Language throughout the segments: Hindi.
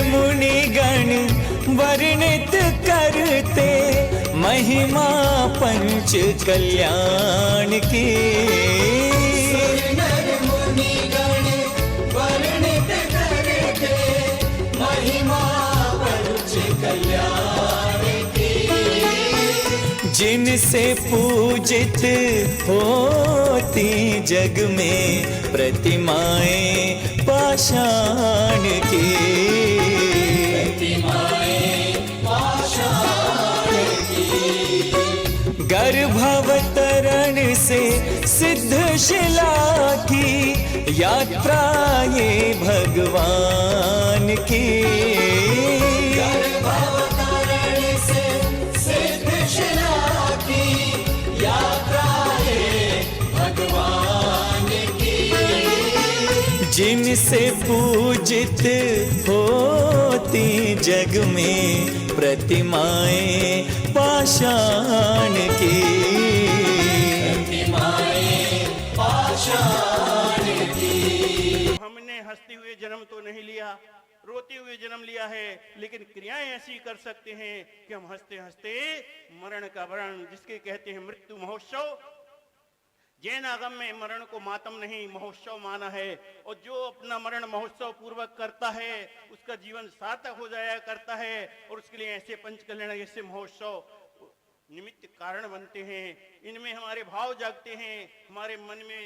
मुनि गण वर्णित करते महिमा पंच कल्याण की। नर मुनि गण वर्णित करते महिमा पंच कल्याण की। जिनसे पूजित होती जग में प्रतिमाएं पाषाण की। प्रतिमाएं पाषाण की। गर्भावतरण से सिद्ध शिला की यात्रा ये भगवान की। गर्भावतरण से सिद्ध शिला की यात्रा ये भगवान की। जिनसे पूजित होती जग में प्रतिमाएं पाषाण की। प्रतिमाएं पाषाण की। हमने हंसते हुए जन्म तो नहीं लिया, रोते हुए जन्म लिया है, लेकिन क्रियाएं ऐसी कर सकते हैं कि हम हंसते हंसते मरण का वरण, जिसके कहते हैं मृत्यु महोत्सव। जैन आगम में मरण को मातम नहीं महोत्सव माना है, और जो अपना मरण महोत्सव पूर्वक करता है उसका जीवन सार्थक हो जाया करता है, और उसके लिए ऐसे पंच कल्याण ऐसे महोत्सव निमित्त कारण बनते हैं। इनमें हमारे भाव जागते हैं, हमारे मन में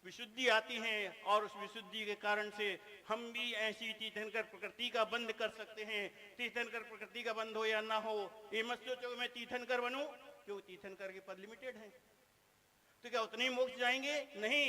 विशुद्धि आती है, और उस विशुद्धि के कारण से हम भी ऐसी तीर्थंकर प्रकृति का बंध कर सकते हैं। तीर्थंकर प्रकृति का बंध हो या ना हो, ये मत सोचो मैं तीर्थंकर बनूं, क्यों तीर्थंकर के पद लिमिटेड हैं, तो क्या उतने ही मोक्ष जाएंगे? नहीं,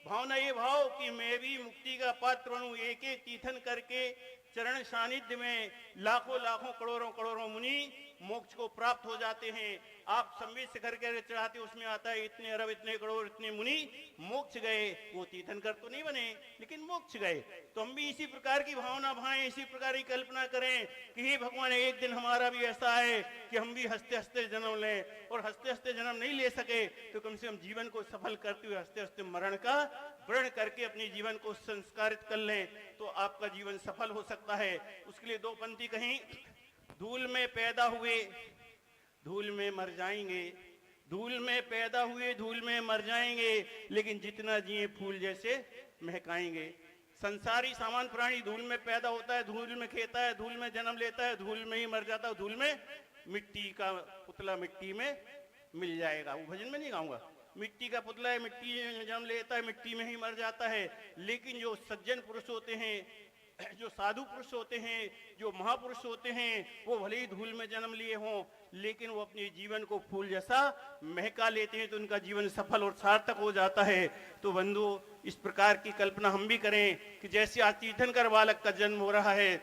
भावना ये भाव कि मैं भी मुक्ति का पात्र बनूं। एक एक तीर्थन करके चरण सानिध्य में लाखों लाखों करोड़ों करोड़ों मुनि मोक्ष को प्राप्त हो जाते हैं। आप संवेद से करके चढ़ाते, उसमें आता है इतने अरब इतने करोड़ इतने मुनि मोक्ष गए। वो तीर्थंकर तो नहीं बने, लेकिन मोक्ष गए। तो हम भी इसी प्रकार की भावना भाएं, इसी प्रकार की कल्पना करें कि हे भगवान, एक दिन हमारा भी ऐसा है कि हम भी हंसते हंसते जन्म लें, और हंसते हंसते जन्म नहीं ले सके तो कम से कम जीवन को सफल करते हुए हंसते हंसते मरण का वर्ण करके अपने जीवन को संस्कारित कर लें, तो आपका जीवन सफल हो सकता है। उसके लिए दो पंक्ति कहीं, धूल में पैदा हुए धूल में मर जाएंगे, धूल में पैदा हुए धूल में मर जाएंगे, लेकिन जितना जिए फूल जैसे महकाएंगे। संसारी सामान्य प्राणी धूल में पैदा होता है, धूल में खाता है, धूल में जन्म लेता है, धूल में ही मर जाता है, धूल में मिट्टी का पुतला मिट्टी में मिल जाएगा। वो भजन में नहीं गाऊंगा, मिट्टी का पुतला है, मिट्टी में जन्म लेता है, मिट्टी में ही मर जाता है। लेकिन जो सज्जन पुरुष होते हैं, जो साधु पुरुष होते हैं, जो महापुरुष होते हैं, वो भले ही धूल में जन्म लिए हों, लेकिन वो अपने जीवन को फूल जैसा महका लेते हैं, तो उनका जीवन सफल और सार्थक हो जाता है। तो बंधु, इस प्रकार की कल्पना हम भी करें कि जैसे आज तीर्थंकर बालक का जन्म हो रहा है,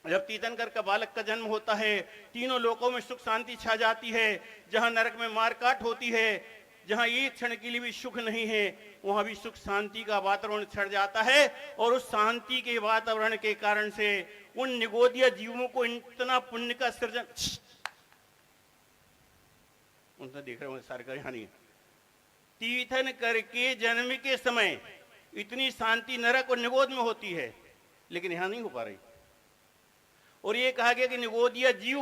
जब तीर्थंकर का बालक का जन्म होता है, तीनों लोकों में सुख शांति छा जाती है। जहां नरक में मारकाट होती है, जहां एक क्षण के लिए भी सुख नहीं है, वहां भी सुख शांति का वातावरण छड़ जाता है। और उस शांति के वातावरण के कारण से उन निगोदिया जीवों को इतना पुण्य का सृजन, उनका देख रहे हो सरकारी हानि, तीर्थन करके जन्म के समय इतनी शांति नरक और निगोद में होती है, लेकिन यहां नहीं हो पा रही। और ये कहा गया कि निगोदिया जीव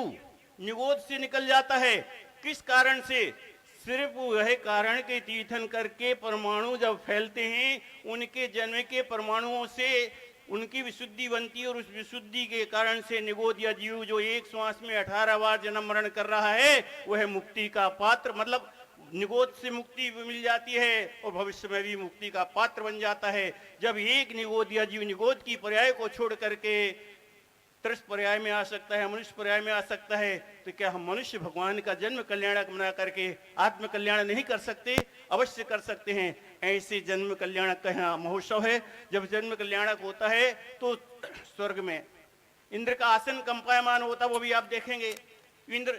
निगोद से निकल जाता है। किस कारण से? सिर्फ वह कारण के तीर्थन करके परमाणु जब फैलते हैं, उनके जन्म के परमाणुओं से उनकी विशुद्धि बनती है, और उस विशुद्धि के कारण से निगोदिया जीव जो एक श्वास में 18 बार जन्म मरण कर रहा है, वह मुक्ति का पात्र, मतलब निगोद से मुक्ति मिल जाती है और भविष्य में भी मुक्ति का पात्र बन जाता है। जब एक निगोदिया जीव निगोद की पर्याय को छोड़ करके त्रिस पर्याय में आ सकता है, मनुष्य पर्याय में आ सकता है, तो क्या हम मनुष्य भगवान का जन्म कल्याणक बना करके आत्म कल्याण नहीं कर सकते? अवश्य कर सकते हैं। ऐसे जन्म कल्याणक का यहाँ महोत्सव है। जब जन्म कल्याणक होता है तो स्वर्ग में इंद्र का आसन कंपायमान होता, वो भी आप देखेंगे। इंद्र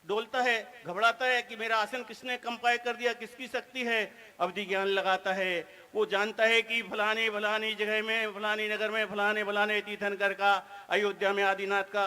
डोलता है, घबराता है कि मेरा आसन किसने कंपाय कर दिया, किसकी शक्ति है। अवधि ज्ञान लगाता है, वो जानता है कि फलाने फलानी जगह में, फलानी नगर में, फलाने फलाने तीर्थंकर का, अयोध्या में आदिनाथ का,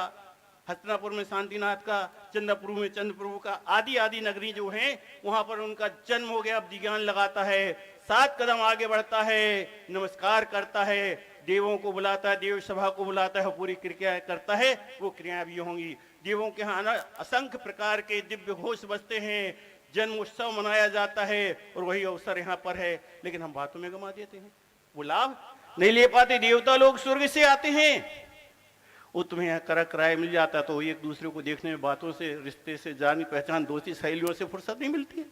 हस्तिनापुर में शांतिनाथ का, चंद्रपुर में चंद्रप्रभु का, आदि आदि नगरी जो हैं वहां पर उनका जन्म हो गया। अवधि ज्ञान लगाता है, 7 कदम आगे बढ़ता है, नमस्कार करता है, देवों को बुलाता है, देव सभा को बुलाता है, पूरी क्रिया करता है, वो क्रियाएं भी होंगी। देवों के यहाँ असंख्य प्रकार के दिव्य घोष बजते हैं, जन्म उत्सव मनाया जाता है, और वही अवसर यहाँ पर है, लेकिन हम बातों में गंवा देते हैं, वो लाभ नहीं ले पाते। देवता लोग स्वर्ग से आते हैं, वो तुम्हें यहाँ करक राय मिल जाता तो एक दूसरे को देखने में, बातों से, रिश्ते से, जान पहचान, दोस्ती सहेलियों से फुर्सत नहीं मिलती है।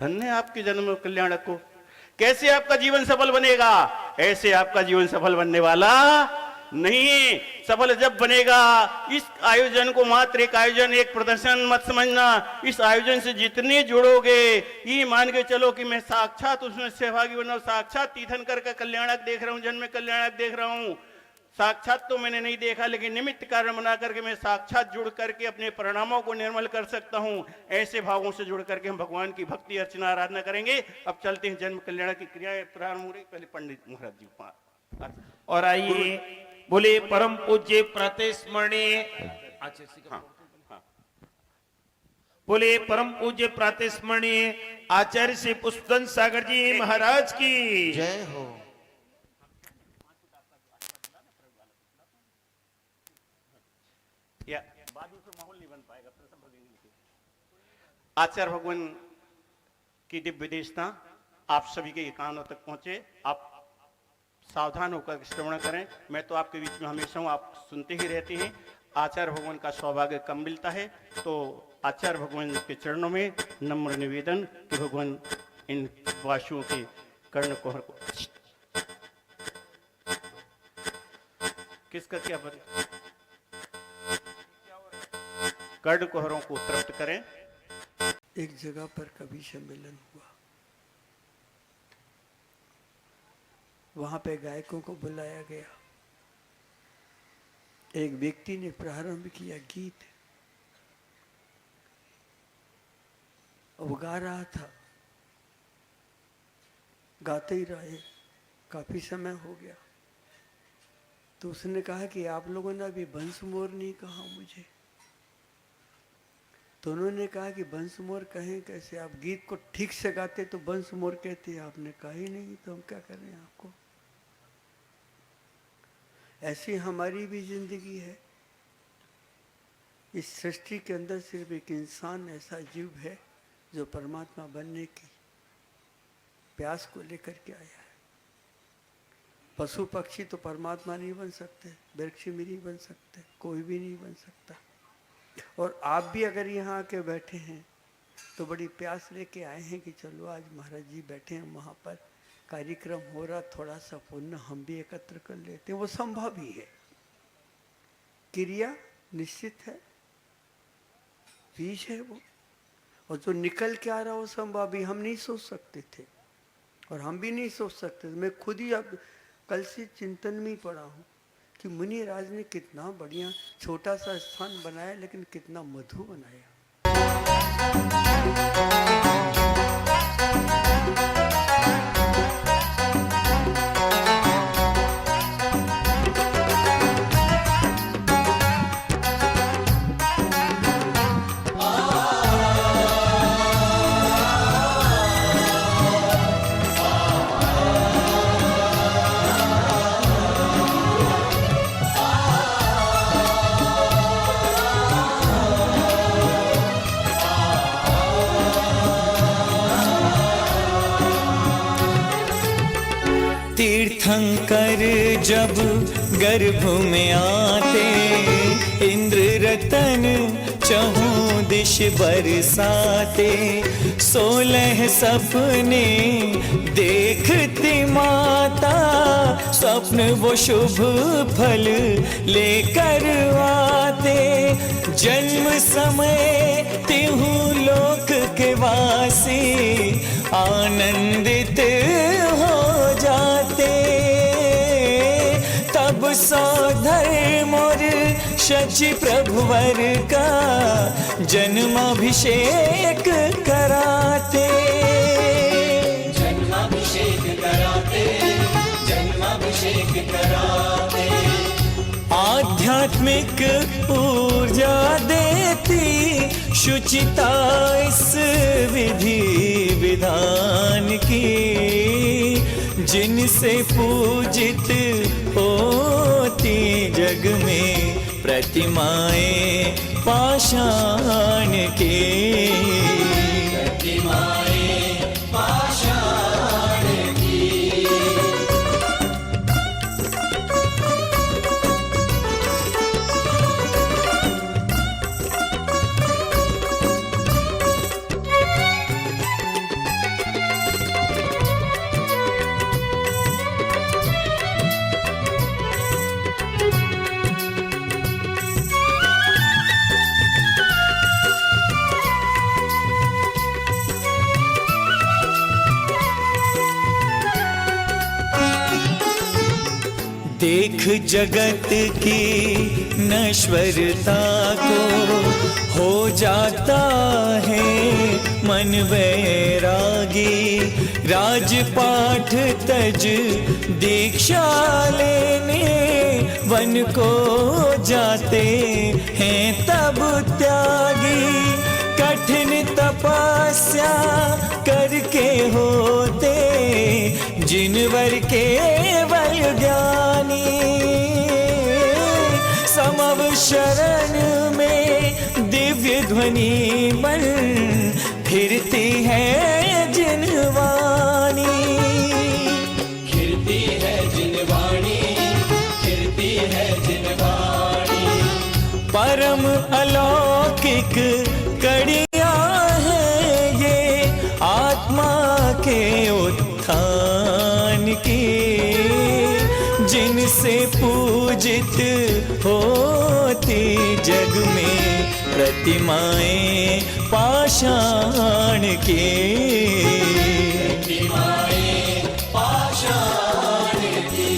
धन्य आपके जन्म कल्याणक को। कैसे आपका जीवन सफल बनेगा? ऐसे आपका जीवन सफल बनने वाला नहीं। सफल जब बनेगा, इस आयोजन को मात्र एक आयोजन, एक प्रदर्शन मत समझना। इस आयोजन से जितने जुड़ोगे, ये मान के चलो कि मैं साक्षात उसमें सहभागी बना, साक्षात तीर्थंकर का कल्याणक देख रहा हूँ, जन्म कल्याणक देख रहा हूँ। साक्षात तो मैंने नहीं देखा, लेकिन निमित्त कारण बना करके मैं साक्षात जुड़ करके अपने परिणामों को निर्मल कर सकता हूं। ऐसे भावों से जुड़ करके हम भगवान की भक्ति अर्चना आराधना करेंगे। अब चलते हैं, जन्म कल्याण की क्रियाएं प्रारंभ हो रही। पहले पंडित महाराज जी और आइए बोले परम पूज्य प्रातस्मरणीय बोले परम पूज्य प्रातस्मरणीय आचार्य श्री पुष्पदंत सागर जी महाराज की जय हो। या बाद में फिर माहौल नहीं बन पाएगा, आचार्य भगवान की दिव्य देशना आप सभी के कानों तक पहुंचे। आप सावधान होकर श्रवण करें। मैं तो आपके बीच में हमेशा हूं, आप सुनते ही रहते हैं। आचार्य भगवान का सौभाग्य कम मिलता है, तो आचार्य भगवान के चरणों में नम्र निवेदन कि भगवान इन वासियों के कर्ण कोहर को किसका क्या पर कर्ण कोहरों को तृप्त करें। एक जगह पर कवि सम्मेलन हुआ, वहां पे गायकों को बुलाया गया। एक व्यक्ति ने प्रारंभ किया गीत, वो गा रहा था, गाते ही रहे, काफी समय हो गया। तो उसने कहा कि आप लोगों ने अभी बंस मोर नहीं कहा मुझे। तो उन्होंने कहा कि बंस मोर कहें कैसे, आप गीत को ठीक से गाते तो बंस मोर कहते हैं, आपने कहा ही नहीं, तो हम क्या करें आपको। ऐसी हमारी भी जिंदगी है। इस सृष्टि के अंदर सिर्फ एक इंसान ऐसा जीव है जो परमात्मा बनने की प्यास को लेकर के आया है। पशु पक्षी तो परमात्मा नहीं बन सकते, वृक्ष भी नहीं बन सकते, कोई भी नहीं बन सकता। और आप भी अगर यहाँ आके बैठे हैं तो बड़ी प्यास लेके आए हैं कि चलो आज महाराज जी बैठे हैं, वहाँ पर कार्यक्रम हो रहा, थोड़ा सा पुण्य हम भी एकत्र कर लेते हैं। वो संभव ही है, क्रिया निश्चित है, बीज है वो, और जो निकल के आ रहा वो संभव भी हम नहीं सोच सकते थे, और हम भी नहीं सोच सकते थे। मैं खुद ही अब कल से चिंतन में ही पड़ा हूँ कि मुनि राज ने कितना बढ़िया छोटा सा स्थान बनाया, लेकिन कितना मधु बनाया। तीर्थंकर जब गर्भ में आते, इंद्र रतन चहु दिश बरसाते। 16 सपने देखती माता, स्वप्न वो शुभ फल लेकर आते। जन्म समय तिहु लोक के वासी, आनंदित हो जाते। तब सौधर्म और शचि प्रभुवर का जन्माभिषेक कराते। जन्माभिषेक कराते, जन्माभिषेक कराते। आध्यात्मिक ऊर्जा देती शुचिता इस विधि विधान की। जिनसे पूजित होती जग में प्रतिमाएं पाषाण के। प्रतिमाएं पाषाण की। देख जगत की नश्वरता को हो जाता है मन वैरागी। राजपाठ तज दीक्षा लेने वन को जाते हैं तब त्यागी। कठिन तपस्या करके होते जिनवर केवल ज्ञानी। समव शरण में दिव्य ध्वनि बन फिरती है जिनवाणी। फिरती है जिनवाणी, फिरती है जिनवाणी। परम अलौकिक कड़ियां हैं ये आत्मा के उत्थान की। जिनसे पूजित होती जग में प्रतिमाएं पाषाण की। प्रतिमाएं पाषाण की।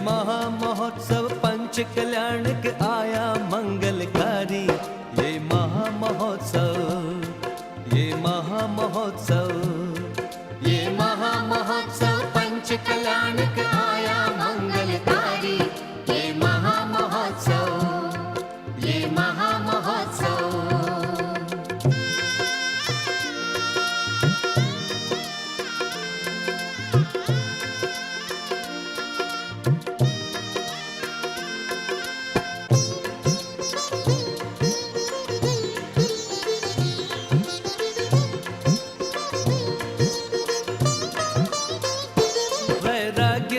महामहोत्सव पंच कल्याणक आया मंगलकारी। ये महामहोत्सव, ये महामहोत्सव, ये महामहोत्सव पंच कल्याणक आया मंगलकारी। ये महामहोत्सव, ये महामहोत्सव।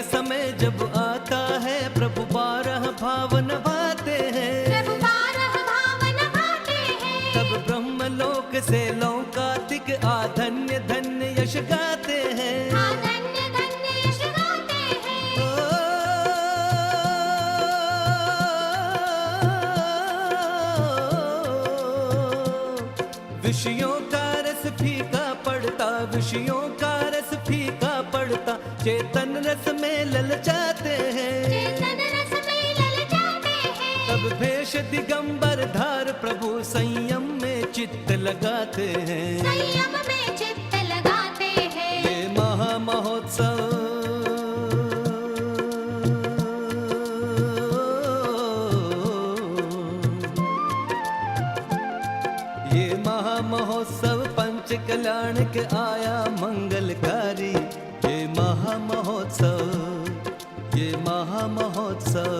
समय जब आता है प्रभु 12 भाव नभाते हैं। तब ब्रह्मलोक से लौकातिक आधन्य धन्य यश गाते हैं। विषयों का रस फीका पड़ता, विषयों का रस फीका पड़ता, चेतन रस में ललचाते हैं। तब भेष दिगंबर धार प्रभु संयम में चित्त लगाते हैं। ये महामहोत्सव, ये महामहोत्सव पंच कल्याणक आया मंगलकारी। ये महामहोत्सव, ये महामहोत्सव।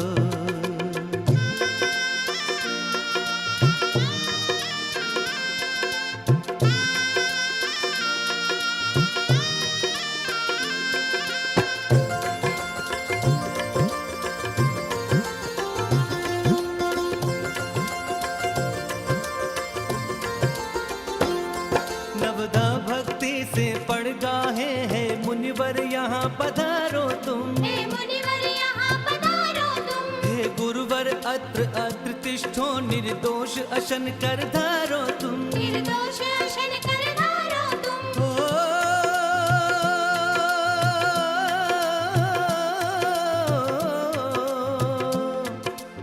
नवदा भक्ति से पड़ गाहे हैं मुनिवर यहाँ पधारो तुम। अत्र अत्र तिष्ठो निर्दोष अशन कर धारो तुम। निर्दोष अशन कर धारो तुम। ओ,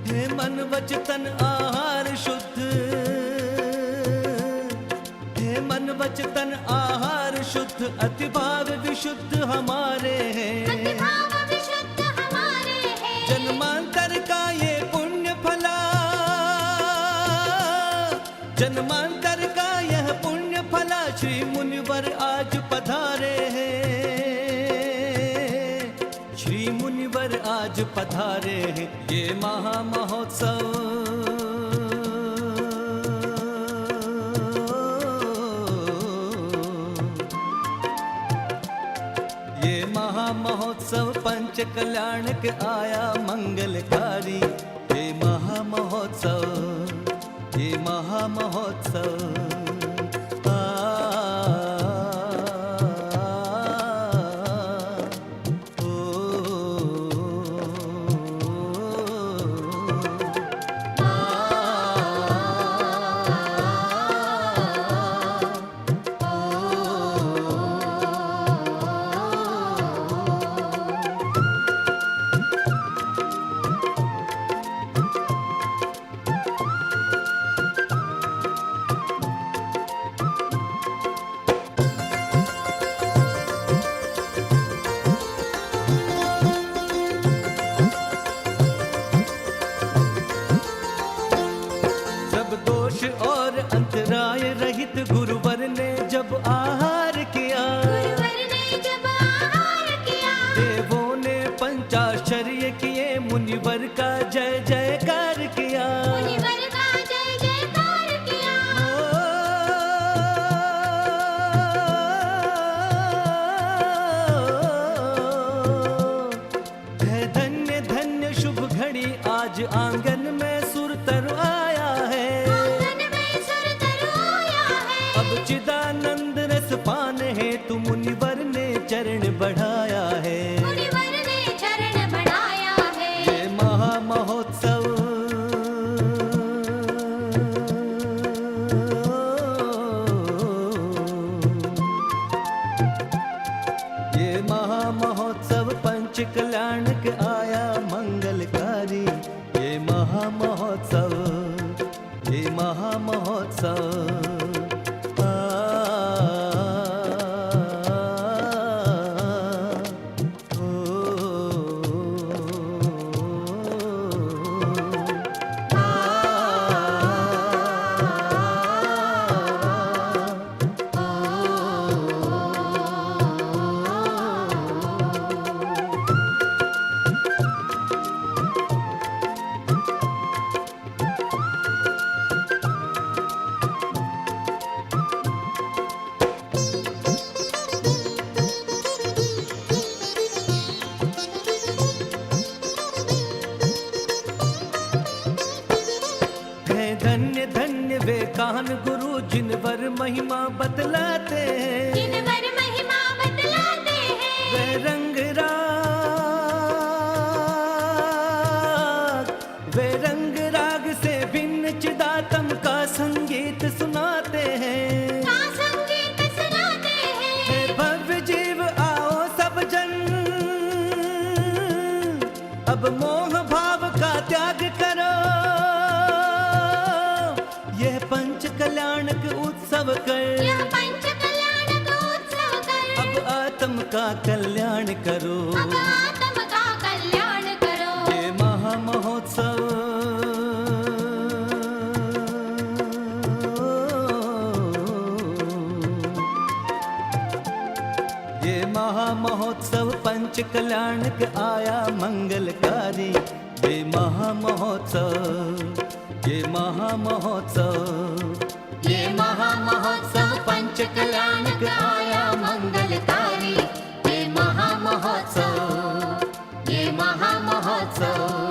हे मन वचन आहार शुद्ध, हे मन वचन आहार शुद्ध, अति भाव विशुद्ध हमारे हैं। भाव विशुद्ध हमारे हैं। जन्मांतर का ये पुण्य फला, जन्मांतर का यह पुण्य फला, श्री मुनिवर आज पधारे हैं, श्री मुनिवर आज पधारे हैं। ये महा महोत्सव, ये महा महोत्सव पंच कल्याणक आया मंगलकारी। ये महा महोत्सव, ये महा महोत्सव और अंतराय रहित गुरुवर ने जब आहार किया, गुरुवर ने जब आहार किया, देवों ने पंचाश्चर्य किए, मुनिवर का जय जयकार किया। मुनिवर का जय जयकार किया। है धन्य धन्य शुभ घड़ी, आज आंगन में सुर तर आया है। अब चिदानंद रस पान है, तू मुनिवर ने चरण बढ़ाया है। मुनिवर ने चरण बढ़ाया है। ये महा महोत्सव, ये महा महोत्सव पंच कल्याणक आया मंगलकारी। ये महा महोत्सव, ये महा महोत्सव धन्य धन्य वे कान गुरु जिनवर महिमा बतलाते हैं। जिनवर महिमा बतलाते हैं। वे रंग राग से भिन्न चिदातम का संगीत सुनाते हैं। का संगीत सुनाते हैं। हे भव्य जीव आओ सब जन, अब मोह भाव का त्याग करो। यह पंच कल्याणक उत्सव कर, यह पंच कल्याणक उत्सव कर, अब आत्म का कल्याण करो। अब आत्म का कल्याण करो। ये महा महोत्सव, ये महा महोत्सव पंच कल्याणक आया मंगलकारी। ये महा महोत्सव, ये महा महोत्सव, ये महा महोत्सव पंच कल्याणक आया मंगलकारी। ये महा महोत्सव, ये महा महोत्सव।